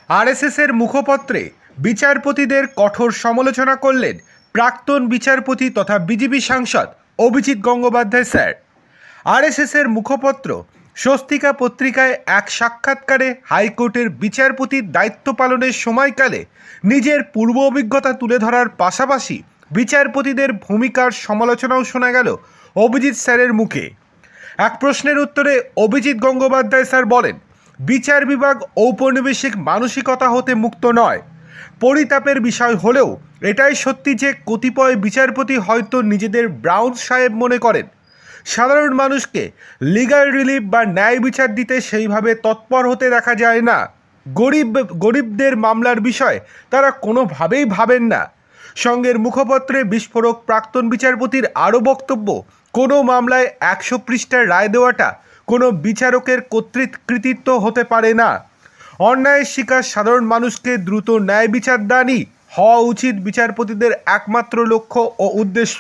আরএসএসের মুখপত্রে বিচারপতিদের কঠোর সমালোচনা করলেন প্রাক্তন বিচারপতি তথা বিজেপি সাংসদ অভিজিৎ গঙ্গোপাধ্যায় স্যার। আরএসএসের মুখপত্র স্বস্তিকা পত্রিকায় এক সাক্ষাৎকারে হাইকোর্টের বিচারপতির দায়িত্ব পালনের সময়কালে নিজের পূর্ব অভিজ্ঞতা তুলে ধরার পাশাপাশি বিচারপতিদের ভূমিকার সমালোচনাও শোনা গেল অভিজিৎ স্যারের মুখে। এক প্রশ্নের উত্তরে অভিজিৎ গঙ্গোপাধ্যায় স্যার বলেন, বিচার বিভাগ ঔপনিবেশিক মানসিকতা হতে মুক্ত নয়। পরিতাপের বিষয় হলেও এটাই সত্যি যে কতিপয় বিচারপতি হয়তো নিজেদের ব্রাউন সাহেব মনে করেন। সাধারণ মানুষকে লিগ্যাল রিলিফ বা ন্যায় বিচার দিতে সেইভাবে তৎপর হতে দেখা যায় না। গরিবদের মামলার বিষয় তারা কোনোভাবেই ভাবেন না। সঙ্গের মুখপত্রে বিস্ফোরক প্রাক্তন বিচারপতির আরও বক্তব্য, কোনো মামলায় 100 পৃষ্ঠার রায় দেওয়াটা কোনো বিচারকের কৃতিত্ব হতে পারে না। অন্যায়ের শিকার সাধারণ মানুষকে দ্রুত ন্যায় বিচার দানই হওয়া উচিত বিচারপতিদের একমাত্র লক্ষ্য ও উদ্দেশ্য।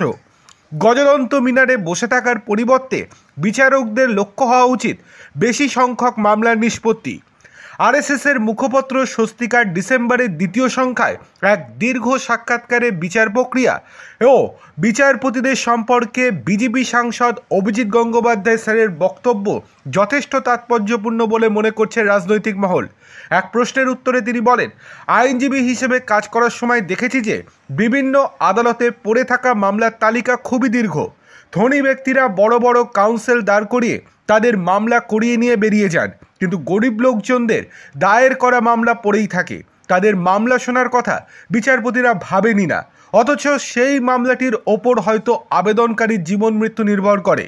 গজদন্ত মিনারে বসে থাকার পরিবর্তে বিচারকদের লক্ষ্য হওয়া উচিত বেশি সংখ্যক মামলার নিষ্পত্তি। আরএসএসের মুখপত্র স্বস্তিকার ডিসেম্বরের দ্বিতীয় সংখ্যায় এক দীর্ঘ সাক্ষাৎকারে বিচার প্রক্রিয়া ও বিচারপতিদের সম্পর্কে বিজেপি সাংসদ অভিজিৎ গঙ্গোপাধ্যায় স্যারের বক্তব্য যথেষ্ট তাৎপর্যপূর্ণ বলে মনে করছে রাজনৈতিক মহল। এক প্রশ্নের উত্তরে তিনি বলেন, আইনজীবী হিসেবে কাজ করার সময় দেখেছি যে বিভিন্ন আদালতে পড়ে থাকা মামলার তালিকা খুবই দীর্ঘ। ধনী ব্যক্তিরা বড় বড় কাউন্সিল দাঁড় করিয়ে তাদের মামলা করিয়ে নিয়ে বেরিয়ে যান, কিন্তু গরিব লোকজনদের দায়ের করা মামলা পড়েই থাকে। তাদের মামলা শোনার কথা বিচারপতিরা ভাবেনি না, অথচ সেই মামলাটির ওপর হয়তো আবেদনকারীর জীবন মৃত্যু নির্ভর করে।